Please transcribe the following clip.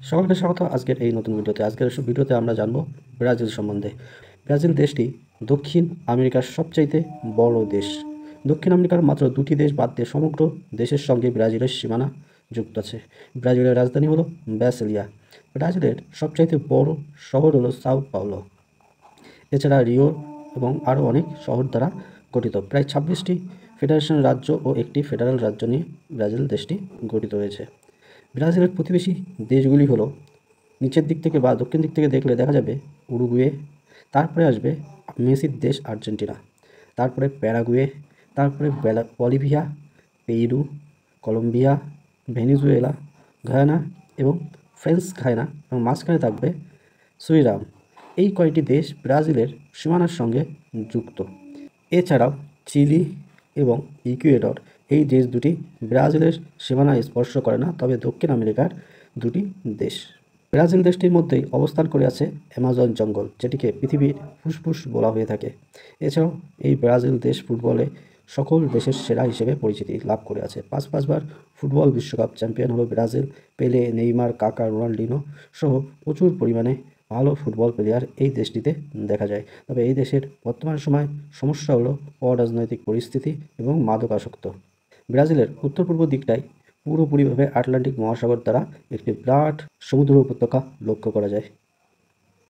সকলকে স্বাগত আজকের এই নতুন ভিডিওতে। আজকের ভিডিওতে আমরা জানব ব্রাজিল সম্বন্ধে। ব্রাজিল দেশটি দক্ষিণ আমেরিকার সবচাইতে বড় দেশ। দক্ষিণ আমেরিকার মাত্র দুটি দেশ বাদ দিয়ে সমগ্র দেশের সঙ্গে ব্রাজিলের সীমানা যুক্ত আছে। ব্রাজিলের রাজধানী হলো ব্রাসিলিয়া। ব্রাজিলের সবচাইতে বড় শহর হলো সাও পাওলো। এছাড়া রিও এবং আরও অনেক শহর দ্বারা গঠিত। প্রায় 26টি ফেডারেশন রাজ্য ও একটি ফেডারেল রাজ্য নিয়ে ব্রাজিল দেশটি গঠিত হয়েছে। ব্রাজিলের প্রতিবেশী দেশগুলি হলো, নিচের দিক থেকে বা দক্ষিণ দিক থেকে দেখলে দেখা যাবে উরুগুয়ে, তারপরে আসবে মেসির দেশ আর্জেন্টিনা, তারপরে প্যারাগুয়ে, তারপরে Bolivia, Peru, Colombia, Venezuela, Guyana এবং ফ্রেঞ্চ গায়ানা এবং মাঝখানে থাকবে সুরিনাম। এই কয়টি দেশ ব্রাজিলের সীমানার সঙ্গে যুক্ত। এছাড়াও চিলি এবং ইকুয়েডর এই দেশ দুটি ব্রাজিলের সীমানা স্পর্শ করে না, তবে দক্ষিণ আমেরিকার দুটি দেশ। ব্রাজিল দেশটির মধ্যেই অবস্থান করে আছে অ্যামাজন জঙ্গল, যেটিকে পৃথিবীর ফুসফুস বলা হয়ে থাকে। এছাড়াও এই ব্রাজিল দেশ ফুটবলে সকল দেশের সেরা হিসেবে পরিচিতি লাভ করে আছে। পাঁচবার ফুটবল বিশ্বকাপ চ্যাম্পিয়ন হলো ব্রাজিল। পেলে, নেইমার, কাকা, রোনাল্ডিনো সহ প্রচুর পরিমাণে ভালো ফুটবল প্লেয়ার এই দেশটিতে দেখা যায়। তবে এই দেশের বর্তমান সময় সমস্যা হলো অরাজনৈতিক পরিস্থিতি এবং মাদকাসক্ত। ব্রাজিলের উত্তর পূর্ব দিকটায় পুরোপুরিভাবে আটলান্টিক মহাসাগর দ্বারা একটি বিরাট সমুদ্র উপত্যকা লক্ষ্য করা যায়।